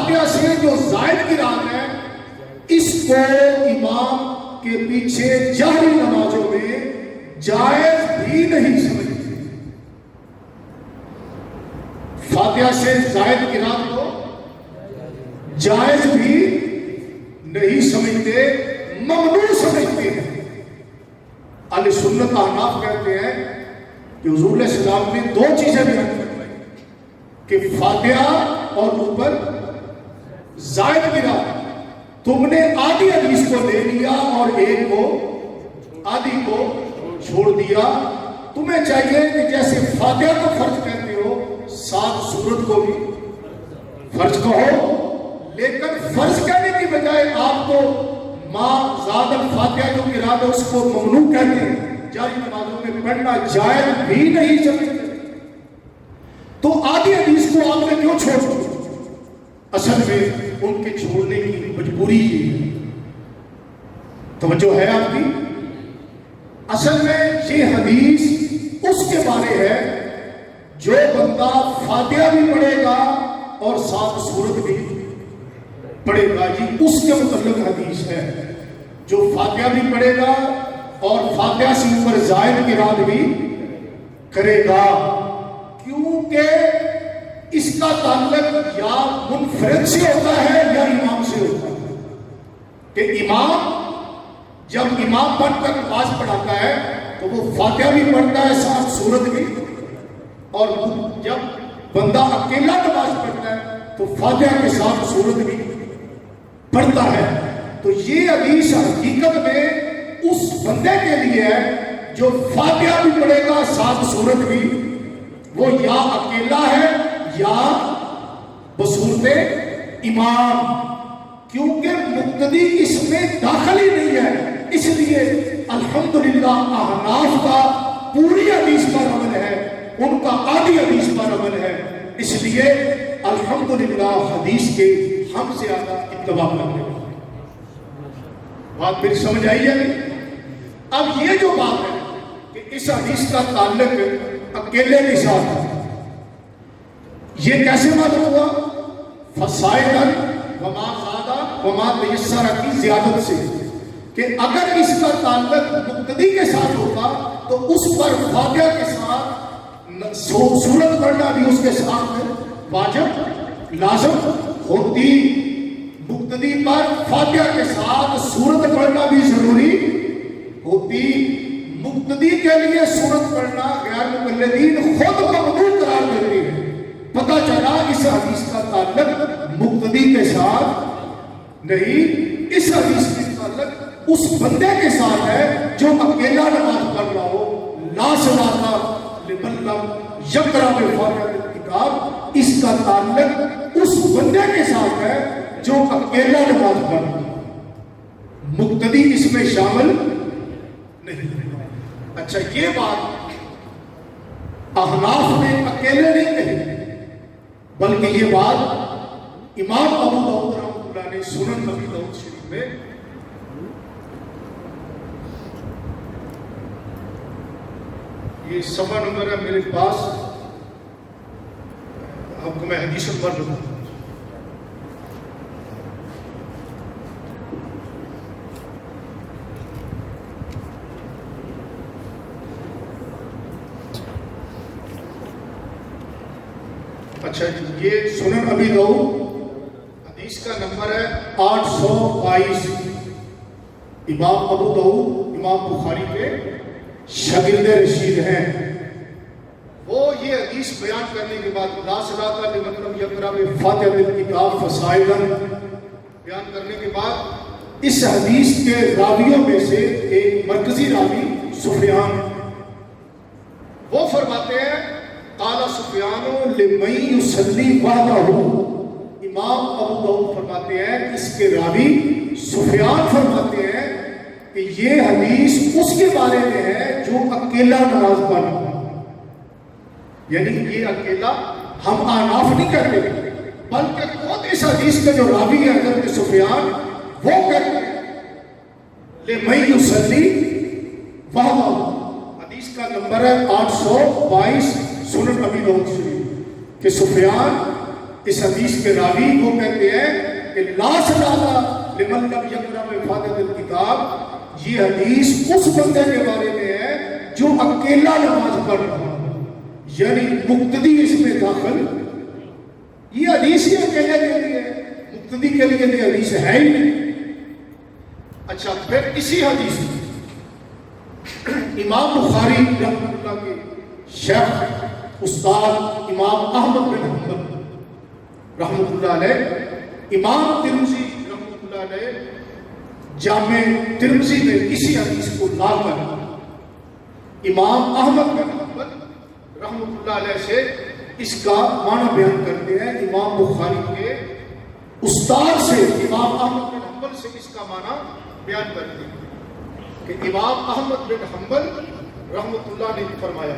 فاتحہ سے جو زائد قرات ہے اس کو امام کے پیچھے جہری نمازوں میں جائز بھی نہیں سمجھتے. فاتحہ سے زائد قرات کو جائز بھی نہیں سمجھتے، ممنوع سمجھتے ہیں. اہل سنت احناف کہتے ہیں کہ حضور علیہ السلام نے دو چیزیں بیان فرمائی کہ فاتحہ اور اوپر زائد قرات تم نے آدھی حدیث کو لے لیا اور ایک کو آدھی کو چھوڑ دیا. تمہیں چاہیے کہ جیسے فاتحہ کو فرض کہتے ہو 7 سورت کو بھی فرض کہو، لیکن فرض کہنے کی بجائے آپ کو ما زاد الفاتحہ جو قرات ہے اس کو ممنوع کہتے ہیں، جاری نمازوں میں پڑھنا جائز بھی نہیں سمجھتے. تو آدھی حدیث کو آپ نے کیوں چھوڑ دی؟ اصل میں ان کے چھوڑنے کی مجبوری ہے. توجہ ہے آپ کی؟ اصل میں یہ حدیث اس کے بارے ہے جو بندہ فاتحہ بھی پڑھے گا اور 7 سورت بھی پڑھے گا. یہ اس کے متعلق حدیث ہے جو فاتحہ بھی پڑھے گا اور فاتحہ سے اوپر زائد قرات بھی کرے گا، کیونکہ اس کا تعلق یا منفرد سے ہوتا ہے یا امام سے ہوتا ہے. کہ امام جب امام بن کر نماز پڑھاتا ہے تو وہ فاتحہ بھی پڑھتا ہے 7 سورت بھی، اور جب بندہ اکیلا نماز پڑھتا ہے تو فاتحہ کے 7 سورت بھی پڑھتا ہے. تو یہ حدیث حقیقت میں اس بندے کے لیے ہے جو فاتحہ بھی پڑھے گا 7 سورت بھی، وہ یا اکیلا ہے یا بصورت امام، کیونکہ مقتدی اس میں داخل ہی نہیں ہے. اس لیے الحمدللہ احناف کا پوری حدیث پر عمل ہے، ان کا آدھی حدیث پر عمل ہے. اس لیے الحمدللہ حدیث کے ہم سے زیادہ اتباع کرنے والے. بات میری سمجھ آئی ہے؟ اب یہ جو بات ہے کہ اس حدیث کا تعلق اکیلے کے ساتھ ہے، یہ کیسے معلوم ہوا؟ فصائدن وما زادہ وما تیسر کی زیادت سے، کہ اگر اس کا تعلق مقتدی کے ساتھ ہوتا تو اس پر فاتحہ کے ساتھ سورت پڑھنا بھی اس کے ساتھ واجب لازم ہوتی. مقتدی پر فاتحہ کے ساتھ سورت پڑھنا بھی ضروری ہوتی. مقتدی کے لیے سورت پڑھنا غیر مقلدین خود ممنوع قرار دیتے ہیں. پتہ چلا اس حدیث کا تعلق مقتدی کے ساتھ نہیں، اس حدیث کا تعلق اس بندے کے ساتھ ہے جو اکیلا نماز پڑھ رہا ہو. لا صلاۃ لمن لم یقرأ بفاتحۃ الکتاب، اس کا تعلق اس بندے کے ساتھ ہے جو اکیلا نماز پڑھ رہا ہے، مقتدی اس میں شامل نہیں. اچھا، یہ بات احناف نے اکیلے نہیں کہی، بلکہ یہ بات امام ابو داؤد رحمۃ اللہ نے سنن ابی داؤد شریف میں یہ صفحہ نمبر ہے میرے پاس، آپ کو میں حدیث نمبر بتاؤں. اچھا، یہ سنن ابی داؤد حدیث کا نمبر ہے 822. امام ابو داؤد امام بخاری کے شاگرد رشید ہیں. وہ یہ حدیث بیان کرنے کے بعد لا صلاۃ لمن لم یقرأ بفاتحۃ الکتاب فصائدن بیان کرنے کے بعد اس حدیث کے راویوں میں سے ایک مرکزی راوی سفیان، وہ فرماتے ہیں قال سفیان لمن یصلی وحدہ. امام ابو داؤد فرماتے ہیں، اس کے راوی سفیان فرماتے ہیں کہ یہ حدیث اس کے بارے میں ہے جو اکیلا نماز پڑھ رہا ہے. یعنی یہ اکیلا ہم احناف نہیں کرتے، بلکہ خود اس حدیث کے جو راوی ہے حضرت سفیان وہ کہتے ہیں لمن یصلی وحدہ. حدیث کا نمبر ہے 822 سنن ابی داؤد شریف کہ سفیان اس حدیث کے راوی کو کہتے ہیں کہ لا صلاۃ لمن لم یقرأ بفاتحۃ الکتاب، یہ حدیث اس بندے کے بارے میں ہے جو اکیلا نماز پڑھ رہا ہے، یعنی مقتدی اس میں داخل، یہ حدیث ہی اکیلے کے لیے ہے، مقتدی کے لیے یہ حدیث ہے ہی نہیں۔ اچھا، پھر اسی حدیث میں امام بخاری رحمۃ اللہ کے شیخ استاد امام احمد بن حنبل رحمۃ اللہ علیہ، امام ترمذی رحمۃ اللہ علیہ جامع ترمذی میں اسی حدیث کو لا کر امام احمد بن حنبل رحمۃ اللہ علیہ سے اس کا معنی بیان کرتے ہیں، امام بخاری کے استاد سے امام احمد بن حنبل سے اس کا معنی بیان کرتے ہیں کہ امام احمد بن حنبل رحمۃ اللہ نے فرمایا،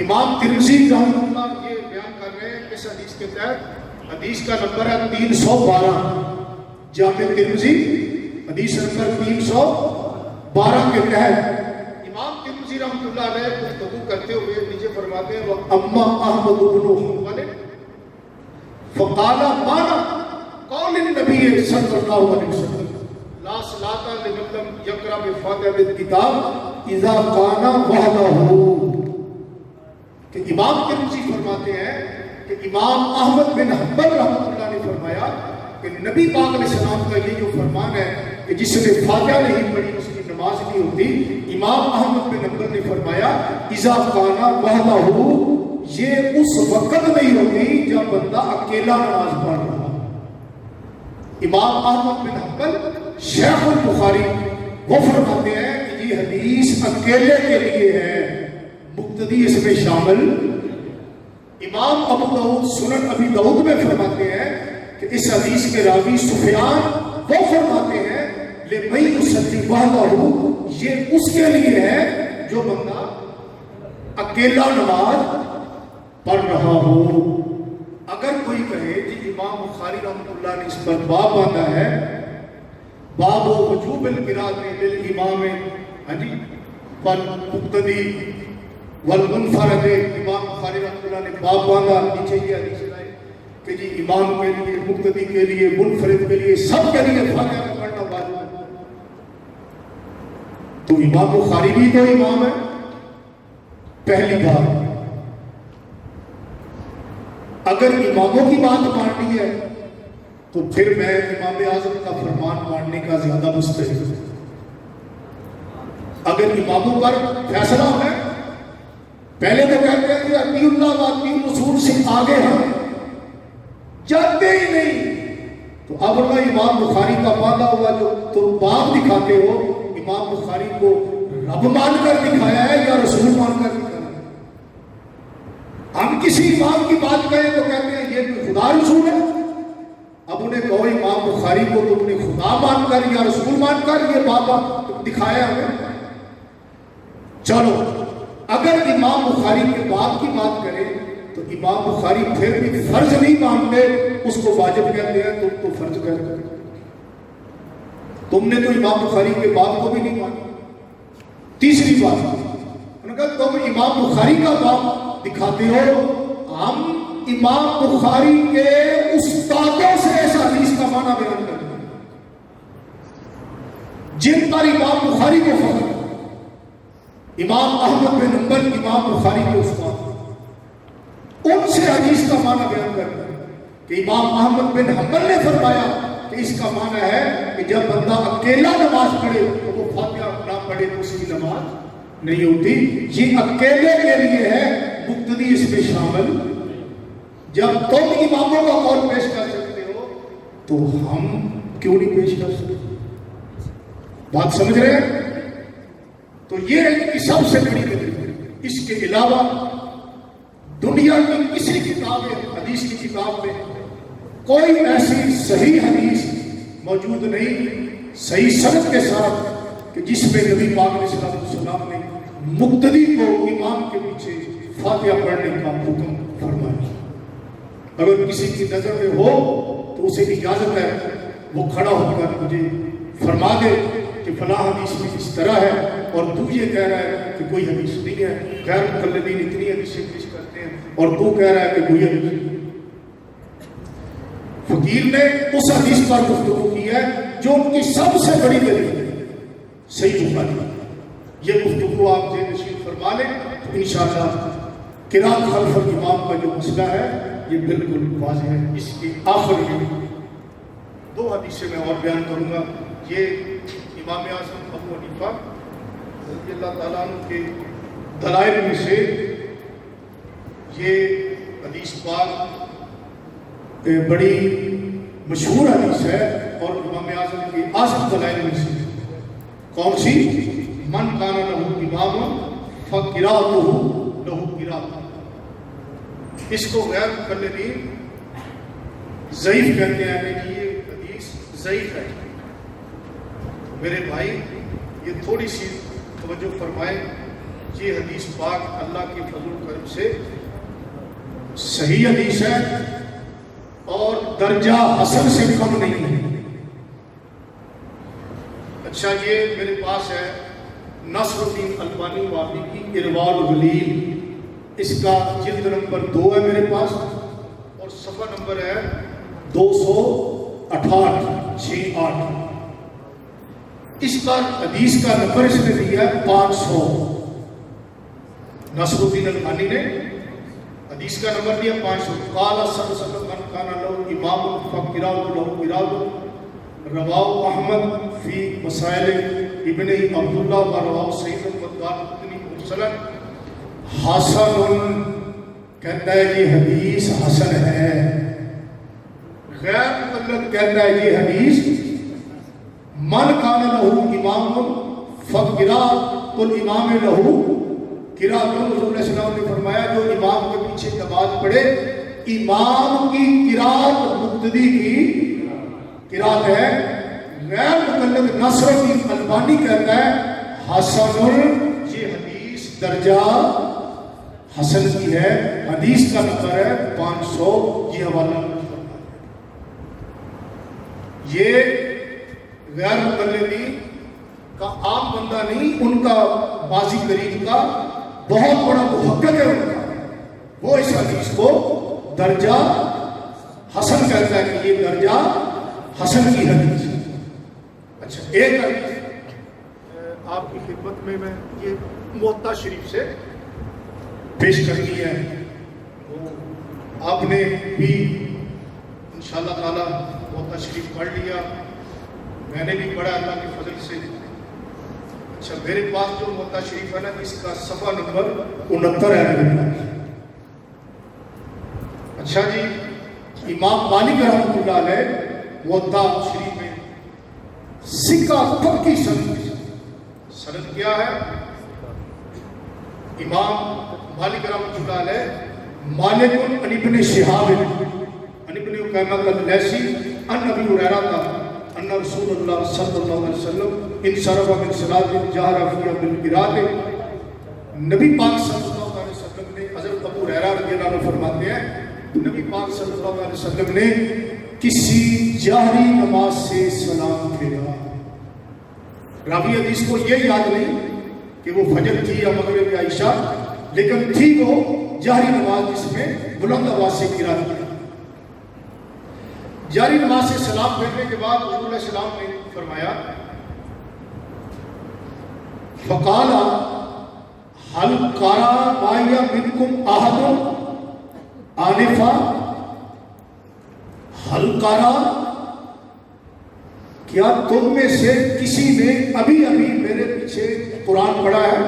امام ترمذی رحمۃ اللہ یہ بیان کر رہے ہیں اس حدیث کے تحت، حدیث کا نمبر ہے 312، جامع ترمذی حدیث نمبر 312 کے تحت امام ترمذی رحمۃ اللہ علیہ گفتگو کرتے ہوئے نیچے فرماتے ہیں اما احمد بن حنبل فقال مانا قول النبی صلی اللہ علیہ وسلم لا صلاۃ لمن لم یقرأ بفاتحۃ الکتاب اذا کان وحدہ، کہ امام ترمذی فرماتے ہیں کہ امام احمد بن حنبل رحمۃ اللہ نے فرمایا کہ نبی پاک علیہ السلام کا یہ جو فرمان ہے کہ جس نے فاتحہ نہیں پڑھی اس کی نماز نہیں ہوتی، امام احمد بن حنبل نے فرمایا اذا کان وحدہ، یہ اس وقت نہیں ہوتی جب بندہ اکیلا نماز پڑھ رہا۔ امام احمد بن حنبل شیخ البخاری وہ فرماتے ہیں کہ یہ حدیث اکیلے کے لیے ہے، مقتدی اس میں شامل۔ امام ابو داؤد سنن ابی داؤد میں فرماتے ہیں کہ اس حدیث کے راوی سفیان وہ فرماتے ہیں لمن یصلی وحدہ، یہ اس کے لیے ہے جو بندہ اکیلا نماز پڑھ رہا ہو۔ اگر کوئی کہے کہ امام بخاری رحمۃ اللہ نے اس پر باب باندھا ہے، باب وجوب القراءۃ للامام والمقتدی والمنفرد، امام بخاری رحمۃ اللہ نے باب باندھا، نیچے یہ حدیث لائے کہ جی امام کے لیے، مقتدی کے لیے، منفرد کے لیے، سب کے لیے فاتحہ پڑھنا واجب ہے۔ تو امام بخاری بھی تو امام ہے، پہلی بات۔ اگر اماموں کی بات ماننی ہے تو پھر میں امام اعظم کا فرمان ماننے کا زیادہ مستحق ہوں۔ اگر اماموں پر فیصلہ ہے، پہلے تو کہتے ہیں کہ اطیعوا اللہ و اطیعوا الرسول سے آگے ہم جاتے ہی نہیں، تو اب اللہ امام بخاری کا باندھا ہوا جو تم باب دکھاتے ہو، امام بخاری کو رب مان کر دکھایا ہے یا رسول مان کر دکھایا ہے؟ ہم کسی امام کی بات کریں تو کہتے ہیں یہ خدا رسول ہے، اب انہیں کہو امام بخاری کو تم نے خدا مان کر یا رسول مان کر یہ بابا دکھایا ہمیں۔ چلو اگر امام بخاری کے باب کی بات کریں تو امام بخاری پھر بھی فرض نہیں مانتے، اس کو واجب کہتے ہیں، تم تو فرض کہتے ہیں۔ تم نے تو امام بخاری کے باب کو بھی نہیں مانا۔ تیسری بات، انہوں نے کہا تم امام بخاری کا باب دکھاتے ہو، ہم امام بخاری کے استادوں سے اس حدیث کا معنی بیان کرتے ہیں جن پر امام بخاری کو فخر، امام احمد بن حنبل امام بخاری کے استاد، ان سے حدیث کا معنی بیان کرتے ہیں کہ امام احمد بن حنبل نے فرمایا کہ اس کا معنی ہے کہ جب بندہ اکیلا نماز پڑھے تو وہ فاتحہ نہ پڑھے تو اس کی نماز نہیں ہوتی۔ یہ اکیلے کے لیے ہے، مقتدی اس میں شامل۔ جب تم اماموں کا قول پیش کر سکتے ہو تو ہم کیوں نہیں پیش کر سکتے؟ بات سمجھ رہے ہیں؟ تو یہ ان کی سب سے بڑی دلیل ہے۔ اس کے علاوہ دنیا کی کسی کتاب حدیث کی کتاب میں کوئی ایسی صحیح حدیث موجود نہیں صحیح سند کے ساتھ کہ جس میں نبی پاک علیہ السلام نے مقتدی کو امام کے پیچھے فاتحہ پڑھنے کا حکم فرمایا۔ اگر کسی کی نظر میں ہو تو اسے اجازت ہے وہ کھڑا ہو کر مجھے فرما دے کہ فلاں حدیث میں اس طرح ہے اور تو یہ کہہ رہا ہے کہ کوئی حدیث نہیں ہے۔ غیر مقلدین اتنی حدیثیں پیش کرتے ہیں اور تو کہہ رہا ہے کہ بھیا فقیر نے اس حدیث پر گفتگو کی ہے جو ان کی سب سے بڑی دلیل ہے، صحیح بخاری۔ یہ گفتگو آپ ذہن نشین فرما لیں تو انشاءاللہ قرات خلف الامام کا جو مسئلہ ہے یہ بالکل واضح ہے۔ اس کے آخر میں دو حدیثیں میں اور بیان کروں گا۔ یہ امام اعظم ابو حنیفہ رضی اللہ تعالیٰ عنہ کے دلائل میں سے یہ حدیث پاک بڑی مشہور حدیث ہے، اور امام اعظم کے اعظم دلائل میں سے کون سی؟ من کان لہ امام فقراءتہ لہ قراءۃ۔ اس کو غیر مقلدین ضعیف کہتے ہیں کہ یہ حدیث ضعیف ہے۔ میرے بھائی یہ تھوڑی سی توجہ فرمائیں، یہ حدیث پاک اللہ کے فضل و کرم سے صحیح حدیث ہے اور درجہ حسن سے کم نہیں ہے۔ اچھا، یہ میرے پاس ہے نصر الدین البانی وافی کی ارواء الغلیل، اس کا جلد نمبر 2 ہے میرے پاس، اور صفحہ نمبر ہے 268 اس کا حدیث کا نمبر اس نے دیا ہے 500۔ نصر الدین البانی نے حدیث کا نمبر دیا 500۔ قال صلی اللہ علیہ وسلم من کان لہ امام فقراءۃ لہ قراءۃ، رواہ احمد فی مسائل ابن عبداللہ و رواہ سعید الدارقطنی مرسلا حسن، کہتا ہے یہ حدیث حسن ہے۔ غیر مقلد کہتا ہے یہ حدیث من کان لہ امام فقراءۃ الامام لہ قراءۃ۔ رسول اللہ صلی اللہ علیہ وسلم نے فرمایا جو امام کے پیچھے نماز پڑھے، امام کی قراءت مقتدی کی قراءت ہے۔ غیر مقلد نصر الدین البانی کہتا ہے حسن، یہ حدیث درجہ حسن کی ہے، حدیث کا نمبر ہے 500۔ یہ حوالہ یہ غیر مقلدین کا عام بندہ نہیں، ان کا بازی قریب کا بہت بڑا محقق ہے ان کا، وہ اس حدیث کو درجہ حسن کہتا ہے کہ یہ درجہ حسن کی حدیث ہے۔ اچھا، ایک حدیث آپ کی خدمت میں یہ موطا شریف سے پیش کرنی ہے، آپ نے بھی انشاءاللہ تعالی موطا شریف پڑھ لیا، میں نے بھی پڑھا اللہ کے فضل سے۔ اچھا، میرے پاس جو موطا شریف ہے نا، اس کا صفحہ نمبر 69 ہے میرے پاس۔ اچھا جی، امام مالک رحمۃ اللہ علیہ موطا شریف میں سکہ پکی سند کیا ہے؟ امام مالک رحمۃ اللہ علیہ مالک عن ابن شہاب عن ابن عکیمہ اللیثی عن ابی ہریرہ ان رسول اللہ صلی اللہ علیہ وسلم انصرف من صلاۃ جہر فیہا بالقراءۃ۔ نبی پاک صلی اللہ علیہ وسلم نے، حضرت ابو ہریرہ رضی اللہ عنہ فرماتے ہیں نبی پاک صلی اللہ علیہ وسلم نے کسی جہری نماز سے سلام پھیرا۔ راوی حدیث کو یہ یاد نہیں کہ وہ فجر تھی یا مغرب یا عشاء، لیکن تھی وہ جہری نماز جس میں بلند آواز سے قرات کی۔ جہری نماز سے سلام پھیرنے کے بعد حضور علیہ السلام نے فرمایا فقال هل قرأ معي منكم أحد آنفا، هل قرأ، کیا تم میں سے کسی نے ابھی میرے پیچھے قرآن پڑھا ہے؟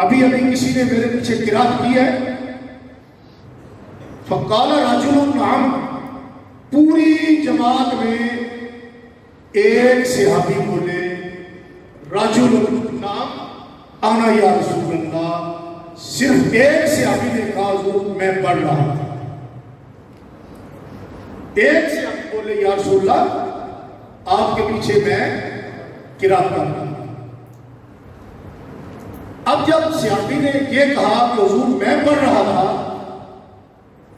ابھی کسی نے میرے پیچھے قرات کی ہے؟ فقال رجل نعم، پوری جماعت میں ایک صحابی بولے رجل نعم انا یا رسول اللہ، صرف ایک صحابی نے کہا حضور میں پڑھ رہا تھا۔ ایک صحابی بولے یا رسول اللہ آپ کے پیچھے میں قرات کر رہا ہوں۔ اب جب صحابی نے یہ کہا کہ حضور میں پڑھ رہا تھا،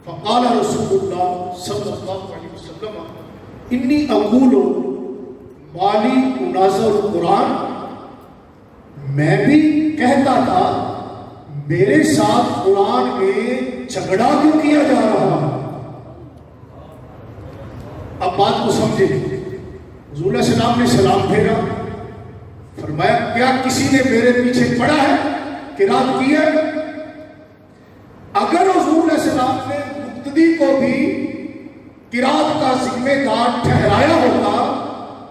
فقال رسول اللہ صلی اللہ علیہ وسلم انی اقول مالی اناظر القرآن، میں بھی کہتا تھا میرے ساتھ قرآن میں جھگڑا کیوں کیا جا رہا؟ اب بات کو سمجھے. حضور علیہ السلام نے سلام پھیرا، فرمایا کیا کسی نے میرے پیچھے پڑھا ہے، قرات کی ہے؟ اگر حضور علیہ السلام نے مقتدی کو بھی قرات کا ذمہ دار ٹھہرایا ہوتا،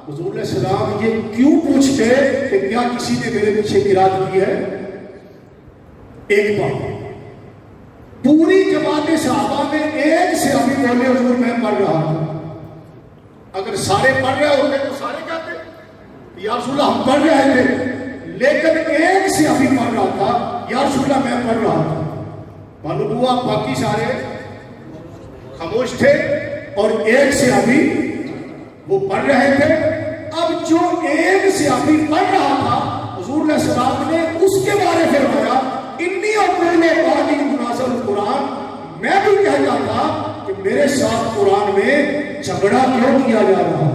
حضور علیہ السلام یہ کیوں پوچھتے کہ کیا کسی نے میرے پیچھے قرات کی ہے؟ ایک بات، پوری جماعت صحابہ میں ایک سے ابھی بولے حضور میں پڑھ رہا ہوں. اگر سارے پڑھ رہے ہوتے تو سارے کہتے یا رسول اللہ ہم پڑھ رہے تھے، لیکن ایک سے ابھی پڑھ رہا تھا، یا رسول اللہ میں پڑھ رہا تھا. معلوم ہوا باقی سارے خاموش تھے اور ایک سے ابھی وہ پڑھ رہے تھے. اب جو ایک سے ابھی پڑھ رہا تھا حضور علیہ السلام نے اس کے بارے میں فرمایا انی اقول قالی منازل القرآن، میں بھی کہتا تھا کہ میرے ساتھ قرآن میں جھگڑا کیوں کیا جا رہا.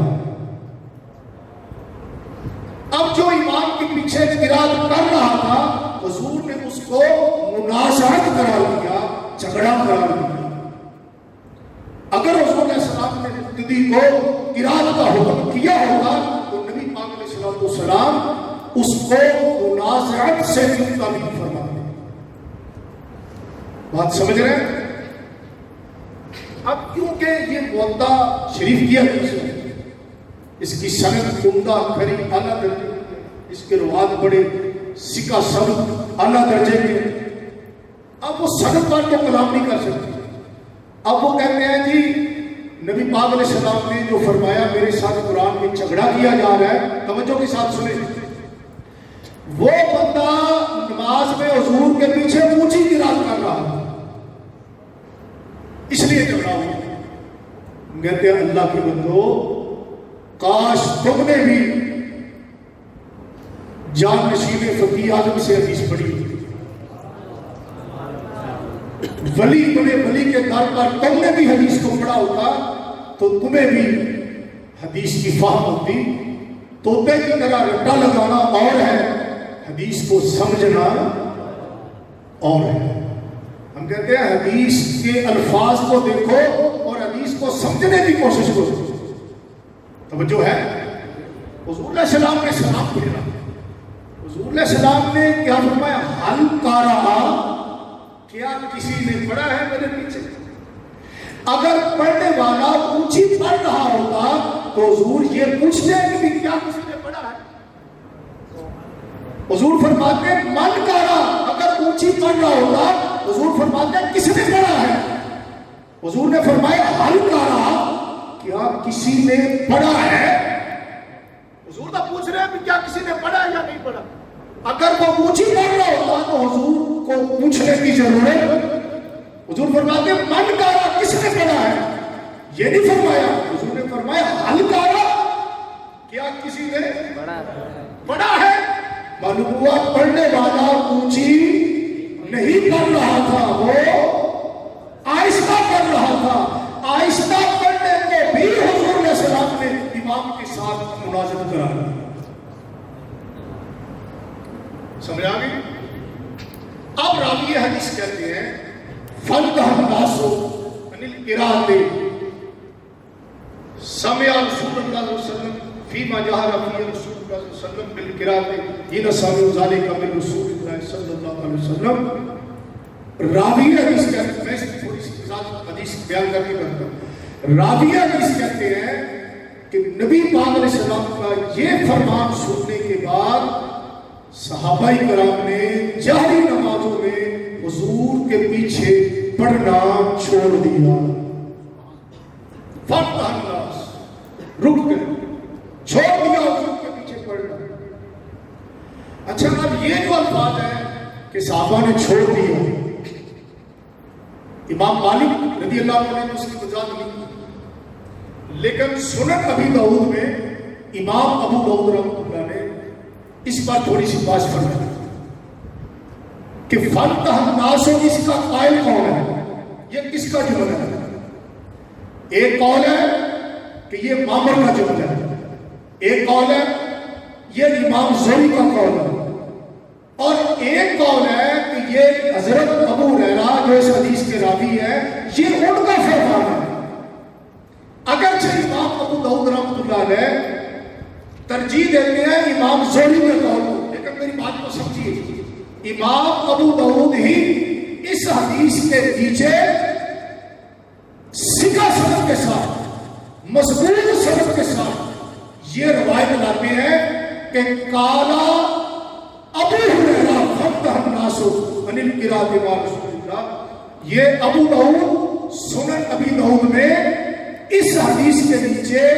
اب جو امام کے پیچھے قرات کر رہا تھا حضور نے اس کو منازعت قرار دیا، جھگڑا قرار دیا. اگر حضور علیہ السلام نے مقتدی کو قرات کا حکم کیا ہوگا تو نبی پاک علیہ السلام اس کو منازعت سے کیوں تعبیر فرماتے؟ بات سمجھ رہے ہیں؟ اب کیونکہ یہ موطا شریف کی حدیث ہے، اس کی سند عمدہ کھری اعلیٰ درجے کی، اس کے روات بڑے سکہ سبق اعلیٰ درجے کے. اب وہ سند پر تو کلام نہیں کر سکتے. اب وہ کہتے ہیں جی نبی پاک علیہ السلام نے جو فرمایا میرے ساتھ قرآن میں جھگڑا کیا جا رہا ہے، توجہ کے ساتھ سنیں. وہ بندہ نماز میں حضور کے پیچھے اونچی قرات کر رہا ہے، اس لیے جھگڑا ہوا. کہتے ہیں اللہ کے بندو کاش تم نے بھی جان نشین فقیہ اعظم سے حدیث پڑھی، ولی بڑے ولی کے در پر تم نے بھی حدیث کو پڑھا ہوتا تو تمہیں بھی حدیث کی فہم ہوتی. طوطے کی طرح رٹا لگانا اور ہے، حدیث کو سمجھنا اور ہے. ہم کہتے ہیں حدیث کے الفاظ کو دیکھو اور حدیث کو سمجھنے کی کوشش کرو. توجہ ہے؟ حضور علیہ السلام نے سلام پھیرا، حضور علیہ السلام نے کیا فرمایا؟ حل کا رہا، کیا کسی نے پڑھا ہے میرے پیچھے؟ اگر پڑھنے والا اونچی پڑھ رہا ہوتا تو حضور یہ پوچھتے ہیں کہ کیا کسی نے پڑھا ہے؟ حضور فرماتے ہیں من کا رہا، اگر اونچی پڑھ رہا ہوتا حضور فرماتے ہیں کس نے پڑھا ہے؟ حضور نے فرمایا حل کا رہا، کیا کسی نے پڑھا ہے؟ حضور تو پوچھ رہے ہیں کہ کیا کسی نے پڑھا ہے یا نہیں پڑھا. اگر وہ اونچی پڑھ رہا ہوتا تو حضور کو پوچھنے کی ضرورت. حضور فرماتے ہیں من کا رہا، کس نے پڑھا ہے؟ یہ نہیں فرمایا. حضور نے فرمایا حل کا رہا، کیا کسی نے پڑھا ہے؟ معلوم ہوا پڑھنے والا اونچی نہیں پڑھ رہا تھا، وہ آہستہ پڑھ رہا تھا. آہستہ پڑھنے کے بھی حضور علیہ السلام نے امام کے ساتھ مناظرت کرا دی. سمجھ آ گئی؟ اب راوی حدیث کہتے ہیں فَلْتَحَ النَّاسُ عَنِ الْقِرَاءَةِ سَمِعَ رسول اللہ صلی اللہ علیہ وسلم فِيمَا جَهَرَ فِيهِ رسول اللہ صلی اللہ علیہ وسلم بِالْقِرَاءَةِ حِينَ سَمِعُوا ذَلِكَ مِن رسول اللہ صلی اللہ علیہ وسلم. راوی حدیث کہتے ہیں، میں تھوڑی سی حدیث بیان کر کے کرتا ہوں. راوی حدیث کہتے ہیں کہ نبی پاک علیہ السلام کا یہ فرمان سننے کے بعد صحابہ کرام نے جہری نمازوں میں حضور کے پیچھے پڑھنا چھوڑ دیا. فَلْتَحَ النَّاسُ، رک گئے، چھوڑ دیا حضور کے پیچھے پڑھنا. اچھا اب یہ جو الفاظ ہے کہ صحابہ نے چھوڑ دیا، امام مالک رضی اللہ عنہ نے اس کی وضاحت نہیں کی، لیکن سنن ابی داؤد میں امام ابو داؤد رحمۃ اللہ نے اس پر تھوڑی سی بات فرمائی کہ فَلْتَحَ النَّاسُ اس کا قائل کون ہے؟ یہ کس کا جملہ ہے؟ ایک قول ہے کہ یہ معمر کا جملہ ہے، ایک قول ہے یہ امام زہری کا قول ہے، اور ایک قول ہے کہ یہ حضرت ابو ہریرہ جو اس حدیث کے راوی ہیں یہ ان کا فرمان ہے. اگرچہ امام ابو داؤد رحمۃ اللہ علیہ ترجیح دیتے ہیں امام زہری کے قول کو، لیکن میری بات کو سمجھیے، امام ابو داؤد ہی اس حدیث کے پیچھے سکہ سند کے ساتھ، مضبوط سند کے ساتھ یہ روایت لاتے ہیں کہ کالا ابو ہریرہ فتح الناس عن القراءۃ مع رسول اللہ. یہ ابو داؤد سنن ابی داؤد میں اس حدیث کے نیچے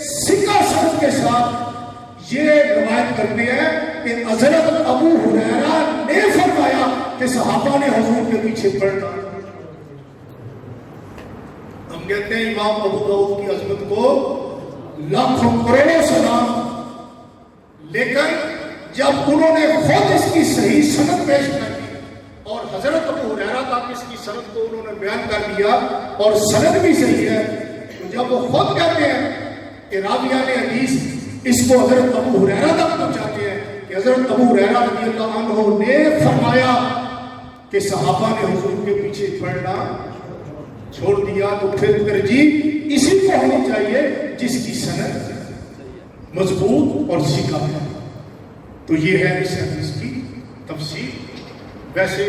سکہ سند کے ساتھ یہ روایت کرتے ہیں کہ حضرت ابو ہریرہ نے فرمایا کہ صحابہ نے حضور کے پیچھے پڑھنا. ہم کہتے ہیں امام ابو داؤد کی عظمت کو لاکھوں کروڑوں سلام، لیکن جب انہوں نے خود اس کی صحیح سند پیش کر دی اور حضرت ابو ہریرہ تک اس کی سند کو انہوں نے بیان کر دیا اور سند بھی صحیح ہے، تو جب وہ خود کہتے ہیں کہ راویان حدیث اس کو حضرت ابو ہریرہ تک پہنچاتے ہیں کہ حضرت ابو ہریرہ رضی اللہ عنہ نے فرمایا کہ صحابہ نے حضور کے پیچھے پڑھنا چھوڑ دیا، تو پھر ترجیح اسی کو ہونی چاہیے جس کی سند مضبوط اور سیکھا ہے. تو یہ ہے اس حدیث کی تفسیر. ویسے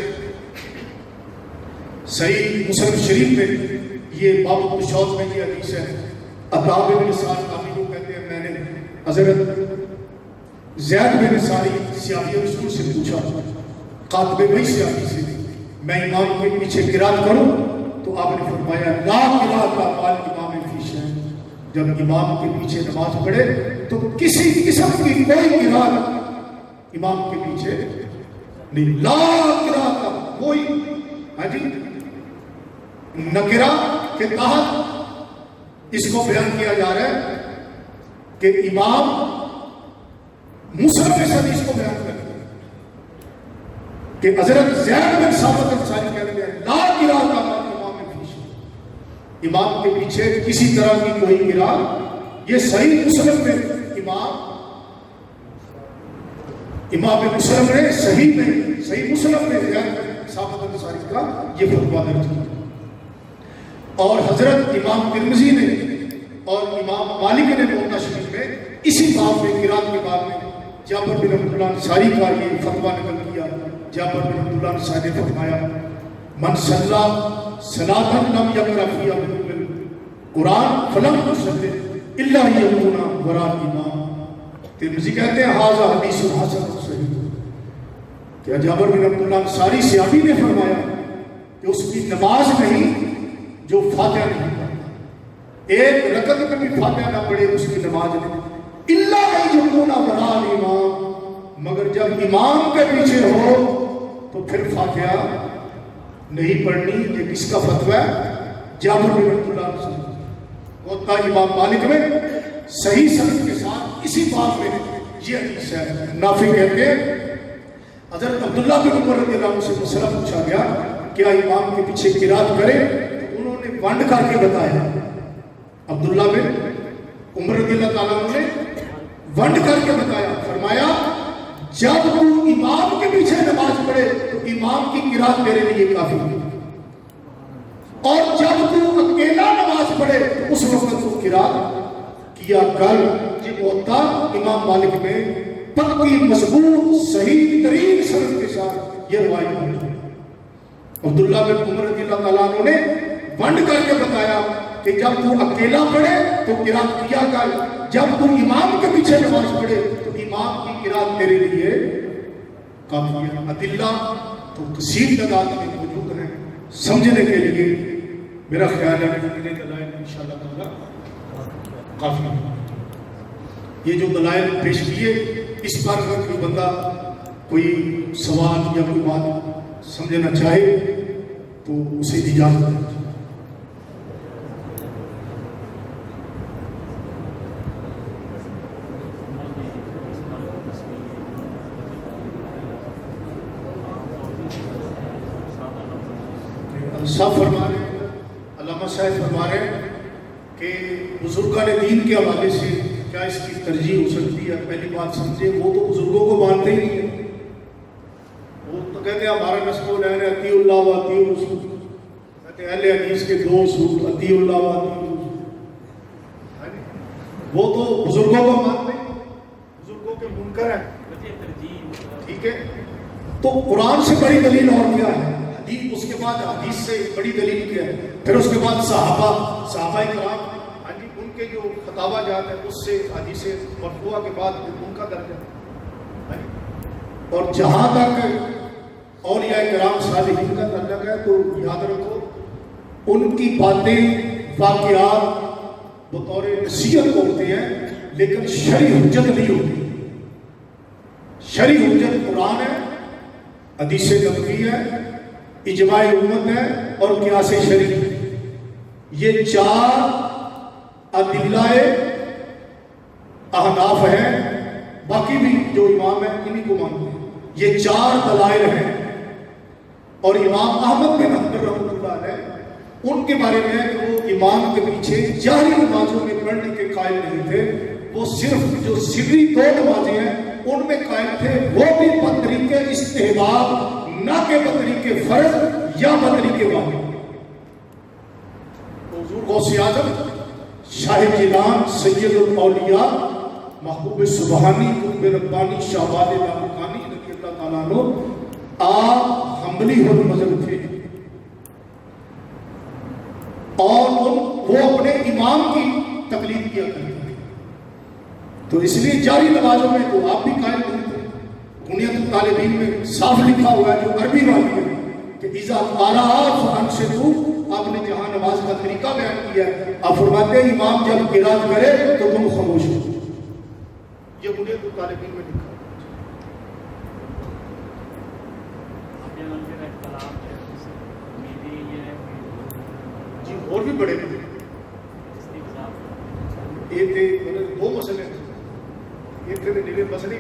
صحیح مسلم شریف میں یہ باب التشہد میں یہ حدیث ہے. عطاء بن یسار کافی کو کہتے ہیں میں نے حضرت زید بن ساری سیابی رسول سے پوچھا، قاتب بھائی سیابی سے، میں امام کے پیچھے قرات کروں؟ تو آپ نے فرمایا لا قرات قال امام فی شیء. جب امام کے پیچھے نماز پڑھے تو کسی قسم کی کوئی قرات امام کے پیچھے نہیں. لا قرات کوئی نکرہ کے تحت اس کو بیان کیا جا رہا ہے کہ امام مسلم اس حدیث کو بیان کرتے ہیں کہ حضرت زید بن ثابت انصاری کہتے ہیں لا قرات امام فی شیء، امام کے پیچھے کسی طرح کی کوئی قرات. یہ صحیح مسلم میں امام مسلم نے صحیح مسلم میں زید بن ثابت انصاری کا یہ فتویٰ درج کیا. اور حضرت امام ترمذی نے اور امام مالک نے موطا شریف میں اسی باب میں قرات کے باب میں جابر بن عبداللہ انصاری کا یہ فتویٰ نقل کیا. جابر بن عبداللہ انصاری نے فرمایا من صلی صلاۃ لم یقرأ فیہا بالقرآن فلم یصلی الا یکون وراء الامام. ترمذی کہتے ہیں ھذا حدیث حسن صحیح. کیا جابر بن عبداللہ انصاری صحابی نے فرمایا کہ اس کی نماز نہیں جو فاتحہ نہیں پڑھتا، ایک رکعت میں بھی فاتحہ نہ پڑھے اس کی نماز نہیں، الا یکون وراء الامام، مگر جب امام کے پیچھے ہو تو پھر فاتحہ نہیں پڑھنی. یہ کس کا فتویٰ ہے؟ جابر بن عبداللہ انصاری. موطا امام مالک میں صحیح سند کے ساتھ اسی باب میں یہ حدیث ہے. نافع کہتے ہیں حضرت عبداللہ بن عمر رضی اللہ عنہ سے مسئلہ پوچھا گیا کیا امام کے پیچھے قرات کرے؟ تو انہوں نے ونڈ کر کے بتایا. عبداللہ بن عمر رضی اللہ تعالیٰ عنہ نے ونڈ کر کے بتایا، فرمایا جب تو امام کے پیچھے نماز پڑھے تو امام کی قرات میرے لیے کافی ہے، اور جب تو اکیلا نماز پڑھے تو اس وقت تو قرات کیا کر. یہ موطا امام مالک میں پکی مضبوط صحیح ترین سند کے ساتھ یہ روایت ہے. عبداللہ بن عمر رضی اللہ تعالیٰ عنہ نے ونڈ کر کے بتایا کہ جب تو اکیلا پڑھے تو قرات کیا کر، جب تو امام کے پیچھے نماز پڑھے تو امام کی قرات تیرے لیے کافی ہے. ادلہ تو کثیر تعداد میں موجود ہیں سمجھنے کے لیے. میرا خیال ہے کہ دلائل انشاءاللہ تعالی کافی ہے. یہ جو دلائل پیش کیے اس پر اگر کوئی بندہ کوئی سوال یا کوئی بات سمجھنا چاہے تو اسے اجازت ہے. صاحب فرما رہے ہیں، علامہ صاحب فرما رہے ہیں کہ بزرگان دین کے حوالے سے کیا اس کی ترجیح ہو سکتی ہے؟ پہلی بات سمجھے وہ تو بزرگوں کو مانتے ہی ہیں، وہ تو کہتے کہتے ہیں ہمارا نسب و نین ہے اطیع اللہ و اطیع الرسول، کہتے ہیں اہل حدیث کے دو اصول اطیع اللہ و اطیع الرسول، وہ تو بزرگوں کو مانتے ہیں، بزرگوں کے منکر ہیں، ٹھیک ہے؟ تو قرآن سے بڑی دلیل اور کیا ہے؟ حدیث، اس کے بعد حدیث سے بڑی دلیل کیا ہے؟ پھر اس کے بعد صحابہ کرام، ہاں جی، ان کے جو فتاوی جات ہیں اس سے حدیث مرفوعہ کے بعد ان کا درجہ، ہاں جی، اور جہاں تک اولیاء کرام صالحین کا تعلق ہے تو یاد رکھو ان کی باتیں واقعات بطور نصیحت ہوتے ہیں لیکن شرعی حجت نہیں ہوتی۔ شرعی حجت قرآن ہے، حدیث نبوی ہے، اجماع امت ہے اور قیاس شرعی، یہ چار ادلہ احناف ہیں، باقی بھی جو امام ہیں انہی کو مانتے ہیں، یہ چار دلائل ہیں۔ اور امام احمد بن حنبل رحمۃ اللہ علیہ ان کے بارے میں کہ وہ امام کے پیچھے جہری نمازوں میں پڑھنے کے قائل نہیں تھے، وہ صرف جو سری دو نمازیں ہیں ان میں قائل تھے، وہ بھی بطریق استحباب نہ کہ بطریق فرض یا بطریق واجب۔ حضور غوث اعظم شاہ جیلان سید الاولیاء محبوب سبحانی قطب ربانی شہباز لامکانی رضی اللہ تعالیٰ عنہ آپ حنبلی مذہب تھے اور وہ اپنے امام کی تقلید کیا کرتے تھے، تو اس لیے جاری نمازوں میں تو آپ بھی قائل نہیں تھے۔ بنیاد الطالبین میں صاف لکھا ہوا ہے جو عربی والی ہے کہ اذا قرأ فانصتوا، آپ نے جہاں نماز کا طریقہ بیان کیا ہے، آپ فرماتے ہیں امام جب قرات کرے تو تم خاموش ہو، یہ بنیاد الطالبین میں لکھا ہے۔ جی اور بھی بڑے بڑے ایک تھے دو مسئلے، ایک تھے نیلے مسئلے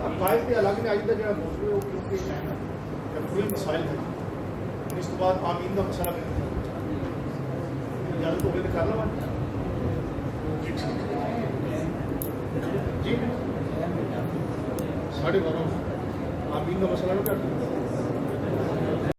عقائد کے علاقے میں آج تک جو موضوع ہے کیونکہ کوئی مسائل ہے، اس کے بعد آمین کا مسئلہ اجازت ہو گئی کر لو جی 12:30 آمین کا مسئلہ نہ کر